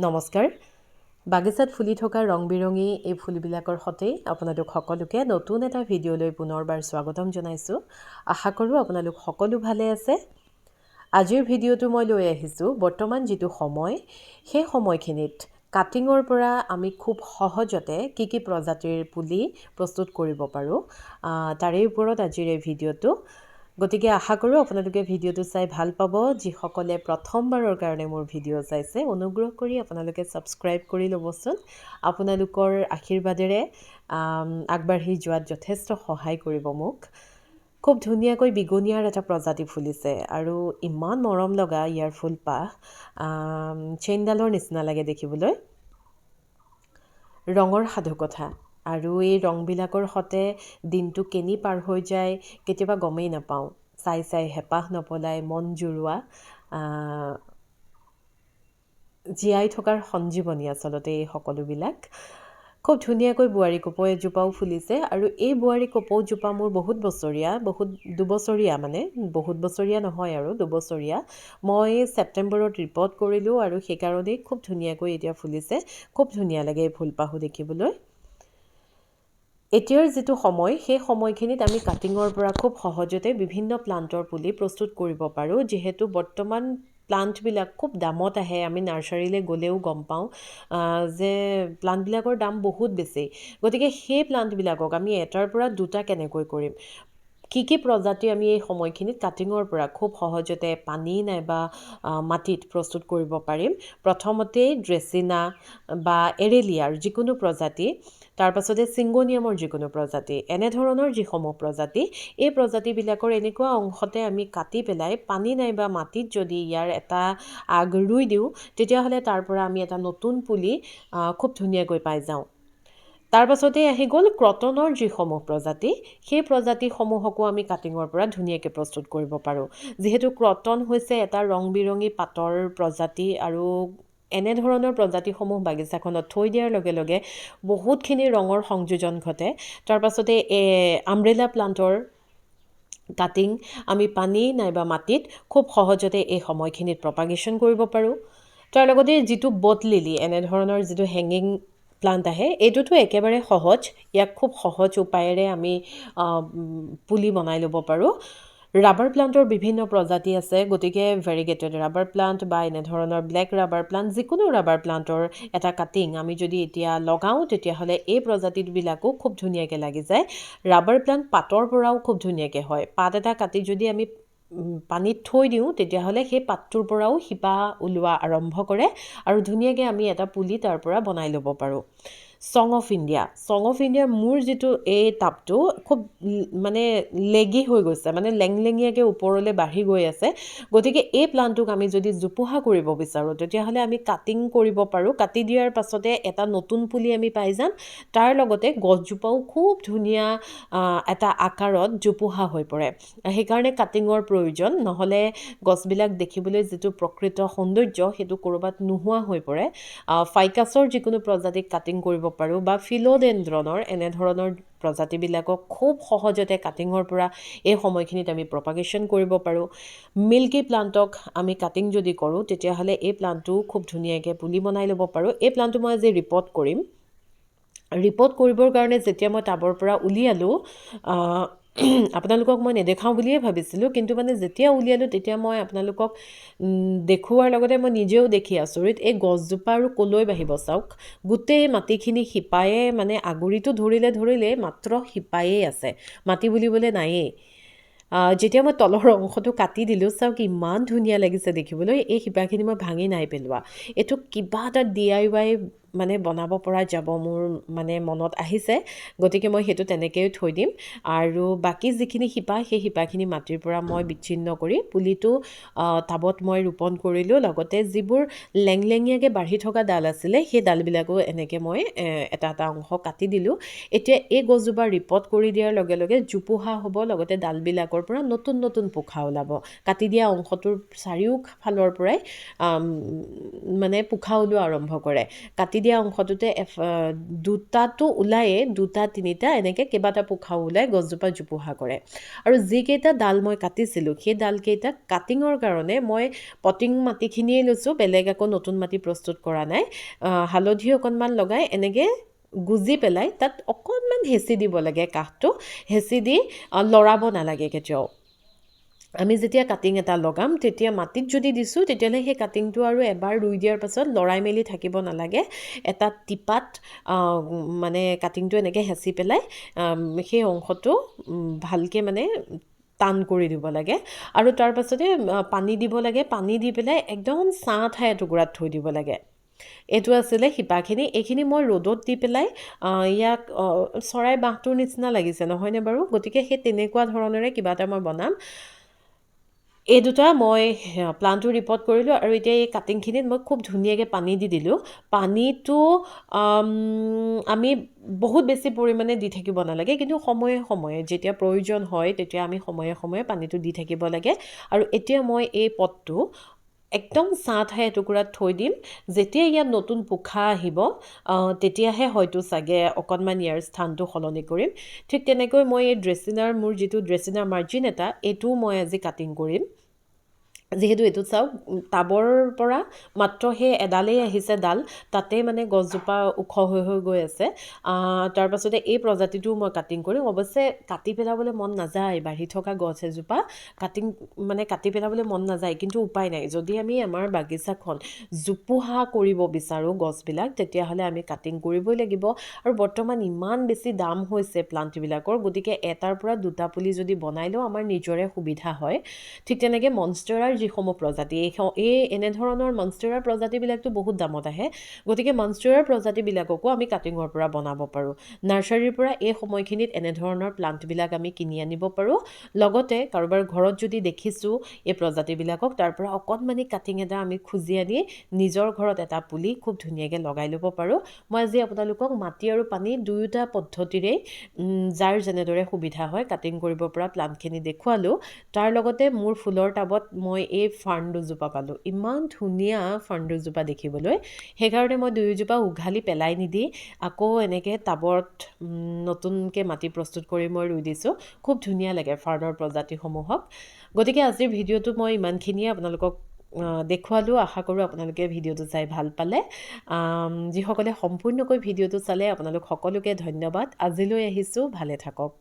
নমস্কাৰ বাগিচাত ফুলি থকা ৰং বিৰঙী এই ফুলবিলাকৰ সৈতে আপোনালোক সকলোকে নতুন এটা ভিডিঅ'লৈ পুনৰবাৰ স্বাগতম জনাইছোঁ আশা কৰোঁ আপোনালোক সকলো ভালে আছে আজিৰ ভিডিঅ'টো মই লৈ আহিছোঁ বৰ্তমান যিটো সময় সেই সময়খিনিত কাটিঙৰ পৰা আমি খুব সহজতে কি প্ৰজাতিৰ পুলি প্ৰস্তুত কৰিব পাৰোঁ তাৰে ওপৰত আজিৰ এই ভিডিঅ'টো গতিকে আশা কৰোঁ আপোনালোকে ভিডিঅ'টো চাই ভাল পাব যিসকলে প্ৰথমবাৰৰ কাৰণে মোৰ ভিডিঅ' চাইছে অনুগ্ৰহ কৰি আপোনালোকে ছাবস্ক্ৰাইব কৰি ল'বচোন আপোনালোকৰ আশীৰ্বাদেৰে আগবাঢ়ি যোৱাত যথেষ্ট সহায় কৰিব মোক খুব ধুনীয়াকৈ বিগনিয়াৰ এটা প্ৰজাতি ফুলিছে আৰু ইমান মৰম লগা ইয়াৰ ফুলপাহ চেইনডালৰ নিচিনা লাগে দেখিবলৈ ৰঙৰ সাধুকথা আৰু এই ৰংবিলাকৰ সতে দিনটো কেনি পাৰ হৈ যায় কেতিয়াবা গমেই নাপাওঁ চাই হেঁপাহ নপলাই মন জুৰুৱা জীয়াই থকাৰ সঞ্জীৱনী আচলতে এই সকলোবিলাক খুব ধুনীয়াকৈ বোৱাৰী কপৌ এজোপাও ফুলিছে আৰু এই বোৱাৰী কপৌজোপা মোৰ বহুত দুবছৰীয়া মানে বহুত বছৰীয়া নহয় আৰু দুবছৰীয়া মই ছেপ্টেম্বৰত ৰিপৰ্ট কৰিলোঁ আৰু সেইকাৰণেই খুব ধুনীয়াকৈ এতিয়া ফুলিছে খুব ধুনীয়া লাগে এই ফুলপাহো দেখিবলৈ এতিয়াৰ যিটো সময় সেই সময়খিনিত আমি কাটিঙৰ পৰা খুব সহজতে বিভিন্ন প্লান্টৰ পুলি প্ৰস্তুত কৰিব পাৰোঁ যিহেতু বৰ্তমান প্লান্টবিলাক খুব দামত আহে আমি নাৰ্চাৰীলৈ গ'লেও গম পাওঁ যে প্লান্টবিলাকৰ দাম বহুত বেছি গতিকে সেই প্লান্টবিলাকক আমি এটাৰ পৰা দুটা কেনেকৈ কৰিম কি প্ৰজাতি আমি এই সময়খিনিত কাটিঙৰ পৰা খুব সহজতে পানী নাইবা মাটিত প্ৰস্তুত কৰিব পাৰিম প্ৰথমতেই ড্ৰেচিনা বা এৰেলিয়াৰ যিকোনো প্ৰজাতি তাৰ পাছতে চিংগনিয়ামৰ যিকোনো প্ৰজাতি এনেধৰণৰ যিসমূহ প্ৰজাতি এই প্ৰজাতিবিলাকৰ এনেকুৱা অংশতে আমি কাটি পেলাই পানী নাইবা মাটিত যদি ইয়াৰ এটা আগ ৰুই দিওঁ তেতিয়াহ'লে তাৰ পৰা আমি এটা নতুন পুলি খুব ধুনীয়াকৈ পাই যাওঁ তাৰ পাছতে আহি গ'ল ক্ৰটনৰ যিসমূহ প্ৰজাতি সেই প্ৰজাতিসমূহকো আমি কাটিঙৰ পৰা ধুনীয়াকৈ প্ৰস্তুত কৰিব পাৰোঁ যিহেতু ক্ৰটন হৈছে এটা ৰং বিৰঙী পাতৰ প্ৰজাতি আৰু এনেধৰণৰ প্ৰজাতিসমূহ বাগিচাখনত থৈ দিয়াৰ লগে লগে বহুতখিনি ৰঙৰ সংযোজন ঘটে তাৰ পাছতে আমব্ৰেলা প্লান্টৰ কাটিং আমি পানী নাইবা মাটিত খুব সহজতে এই সময়খিনিত প্ৰপাগেশ্যন কৰিব পাৰোঁ তাৰ লগতে যিটো বট লিলি এনেধৰণৰ যিটো হেঙিং প্লান্ট আহে এইটোতো একেবাৰে সহজ ইয়াক খুব সহজ উপায়েৰে আমি পুলি বনাই ল'ব পাৰোঁ ৰাবাৰ প্লান্টৰ বিভিন্ন প্ৰজাতি আছে গতিকে ভেৰিগেটেড ৰাবাৰ প্লান্ট বা এনেধৰণৰ ব্লেক ৰাবাৰ প্লান্ট যিকোনো ৰাবাৰ প্লান্টৰ এটা কাটিং আমি যদি এতিয়া লগাওঁ তেতিয়াহ'লে এই প্ৰজাতিবিলাকো খুব ধুনীয়াকৈ লাগি যায় ৰাবাৰ প্লান্ট পাতৰ পৰাও খুব ধুনীয়াকৈ হয় পাত এটা কাটি যদি আমি পানীত থৈ দিওঁ তেতিয়াহ'লে সেই পাতটোৰ পৰাও শিপা ওলোৱা আৰম্ভ কৰে আৰু ধুনীয়াকৈ আমি এটা পুলি তাৰ পৰা বনাই ল'ব পাৰোঁ সং অফ ইণ্ডিয়াৰ মোৰ যিটো এই টাবটো খুব মানে লেগি হৈ গৈছে মানে লেংলেঙীয়াকৈ ওপৰলৈ বাঢ়ি গৈ আছে গতিকে এই প্লান্টটোক আমি যদি জোপোহা কৰিব বিচাৰোঁ তেতিয়াহ'লে আমি কাটিং কৰিব পাৰোঁ কাটি দিয়াৰ পাছতে এটা নতুন পুলি আমি পাই যাম তাৰ লগতে গছজোপাও খুব ধুনীয়া এটা আকাৰত জোপোহা হৈ পৰে সেইকাৰণে কাটিঙৰ প্ৰয়োজন নহ'লে গছবিলাক দেখিবলৈ যিটো প্ৰকৃত সৌন্দৰ্য সেইটো ক'ৰবাত নোহোৱা হৈ পৰে ফাইকাছৰ যিকোনো প্ৰজাতিক কাটিং কৰিব পাৰোঁ বা ফিলোডেণ্ড্ৰনৰ এনেধৰণৰ প্ৰজাতিবিলাকক খুব সহজতে কাটিঙৰ পৰা এই সময়খিনিত আমি প্ৰপাগেশ্যন কৰিব পাৰোঁ মিল্কি প্লান্টক আমি কাটিং যদি কৰোঁ তেতিয়াহ'লে এই প্লান্টটো খুব ধুনীয়াকৈ পুলি বনাই ল'ব পাৰোঁ এই প্লান্টটো মই আজি ৰিপৰ্ট কৰিবৰ কাৰণে যেতিয়া মই টাবৰ পৰা উলিয়ালোঁ আপোনালোকক মই নেদেখাওঁ বুলিয়ে ভাবিছিলোঁ কিন্তু মানে যেতিয়া উলিয়ালোঁ তেতিয়া মই আপোনালোকক দেখুওৱাৰ লগতে মই নিজেও দেখি আচৰিত এই গছজোপা আৰু ক'লৈ বাঢ়িব চাওক গোটেই মাটিখিনি শিপায়ে মানে আগুৰিটো ধৰিলে মাত্ৰ শিপায়েই আছে মাটি বুলিবলৈ নায়েই যেতিয়া মই তলৰ অংশটো কাটি দিলোঁ চাওক ইমান ধুনীয়া লাগিছে দেখিবলৈ এই শিপাখিনি মই ভাঙি নাই পেলোৱা এইটো কিবা এটা DIY মানে বনাব পৰা যাব মোৰ মানে মনত আহিছে গতিকে মই সেইটো তেনেকৈয়ে থৈ দিম আৰু বাকী যিখিনি শিপা সেই শিপাখিনি মাটিৰ পৰা মই বিচ্ছিন্ন কৰি পুলিটো টাবত মই ৰোপণ কৰিলোঁ লগতে যিবোৰ লেংলেঙীয়াকৈ বাঢ়ি থকা ডাল আছিলে সেই ডালবিলাকো এনেকৈ মই এটা অংশ কাটি দিলোঁ এতিয়া এই গছজোপা ৰিপৰ্ট কৰি দিয়াৰ লগে লগে জোপোহা হ'ব লগতে ডালবিলাকৰ পৰা নতুন পোখা ওলাব কাটি দিয়া অংশটোৰ চাৰিওফালৰ পৰাই মানে পোখা ওলোৱা আৰম্ভ কৰে কাটি দিয়া অংশটোতে দুটাটো ওলায়ে, দুটা তিনিটা এনেকৈ কেইবাটা পোখাও ওলাই গছজোপা জোপোহা কৰে। আৰু যিকেইটা ডাল মই কাটিছিলোঁ সেই ডালকেইটা কাটিঙৰ কাৰণে মই পটিং মাটিখিনিয়ে লৈছোঁ, বেলেগ আকৌ নতুন মাটি প্ৰস্তুত কৰা নাই। হালধি অকণমান লগাই এনেকৈ গুজি পেলাই তাত অকণমান হেঁচি দিব লাগে, কাঠটো হেঁচি দি লৰাব নালাগে কেতিয়াও। আমি যেতিয়া কাটিং এটা লগাম তেতিয়া মাটিত যদি দিছোঁ তেতিয়াহ'লে সেই কাটিংটো আৰু এবাৰ ৰুই দিয়াৰ পাছত লৰাই মেলি থাকিব নালাগে। এটা টিপাত মানে কাটিংটো এনেকৈ হেঁচি পেলাই সেই অংশটো ভালকৈ মানে টান কৰি দিব লাগে। আৰু তাৰ পাছতে পানী দিব লাগে, পানী দি পেলাই একদম ছাঁ ঠাই এটুকুৰাত থৈ দিব লাগে। এইটো আছিলে শিপাখিনি। এইখিনি মই ৰ'দত দি পেলাই ইয়াক চৰাই বাঁহটোৰ নিচিনা লাগিছে নহয়নে বাৰু? গতিকে সেই তেনেকুৱা ধৰণেৰে কিবা এটা মই বনাম। এই দুটা মই প্লানটো ৰিপৰ্ট কৰিলোঁ আৰু এতিয়া এই কাটিংখিনিত মই খুব ধুনীয়াকৈ পানী দি দিলোঁ। পানীটো আমি বহুত বেছি পৰিমাণে দি থাকিব নালাগে, কিন্তু সময়ে সময়ে যেতিয়া প্ৰয়োজন হয় তেতিয়া আমি সময়ে সময়ে পানীটো দি থাকিব লাগে। আৰু এতিয়া মই এই পটটো একদম ছাঁ ঠাই এটুকুৰাত থৈ দিম। যেতিয়া ইয়াত নতুন পোখা আহিব তেতিয়াহে হয়তো চাগে অকণমান ইয়াৰ স্থানটো সলনি কৰিম। ঠিক তেনেকৈ মই এই মোৰ যিটো ড্ৰেছিনাৰ মাৰ্জিন এটা, এইটোও মই আজি কাটিং কৰিম। যিহেতু এইটো চাওক টাবৰ পৰা মাত্ৰ সেই এডালেই আহিছে ডাল, তাতে মানে গছজোপা ওখ হৈ হৈ গৈ আছে। তাৰ পাছতে এই প্ৰজাতিটোও মই কাটিং কৰিম। অৱশ্যে কাটি পেলাবলৈ মন নাযায়, বাঢ়ি থকা গছ এজোপা কাটি পেলাবলৈ মন নাযায়, কিন্তু উপায় নাই। যদি আমি আমাৰ বাগিচাখন জোপোহা কৰিব বিচাৰোঁ গছবিলাক, তেতিয়াহ'লে আমি কাটিং কৰিবই লাগিব। আৰু বৰ্তমান ইমান বেছি দাম হৈছে প্লাণ্টবিলাকৰ, গতিকে এটাৰ পৰা দুটা পুলি যদি বনাই লওঁ আমাৰ নিজৰে সুবিধা হয়। ঠিক তেনেকৈ মনষ্টেৰাৰ যিসমূহ প্ৰজাতি, এনেধৰণৰ মনষ্টেৰাৰ প্ৰজাতিবিলাকতো বহুত দামত আহে, গতিকে মনষ্টেৰাৰ প্ৰজাতিবিলাককো আমি কাটিঙৰ পৰা বনাব পাৰোঁ। নাৰ্চাৰীৰ পৰা এই সময়খিনিত এনেধৰণৰ প্লাণ্টবিলাক আমি কিনি আনিব পাৰোঁ। লগতে কাৰোবাৰ ঘৰত যদি দেখিছোঁ এই প্ৰজাতিবিলাকক, তাৰ পৰা অকণমানি কাটিং এটা আমি খুজি আনি নিজৰ ঘৰত এটা পুলি খুব ধুনীয়াকৈ লগাই ল'ব পাৰোঁ। মই আজি আপোনালোকক মাটি আৰু পানী দুয়োটা পদ্ধতিৰেই যাৰ যেনেদৰে সুবিধা হয় কাটিং কৰিব পৰা প্লাণ্টখিনি দেখুৱালোঁ। তাৰ লগতে মোৰ ফুলৰ টাবত মই এই ফাৰ্ণ দুজোপা পালোঁ। ইমান ধুনীয়া ফাৰ্ণ দুজোপা দেখিবলৈ, সেইকাৰণে মই দুয়োজোপা উঘালি পেলাই নিদি আকৌ এনেকৈ টাবত নতুনকৈ মাটি প্ৰস্তুত কৰি মই ৰুই দিছোঁ। খুব ধুনীয়া লাগে ফাৰ্ণৰ প্ৰজাতিসমূহক। গতিকে আজিৰ ভিডিঅ'টো মই ইমানখিনিয়ে আপোনালোকক দেখুৱালোঁ। আশা কৰোঁ আপোনালোকে ভিডিঅ'টো চাই ভাল পালে। যিসকলে সম্পূৰ্ণকৈ ভিডিঅ'টো চালে আপোনালোক সকলোকে ধন্যবাদ। আজিলৈ আহিছোঁ, ভালে থাকক।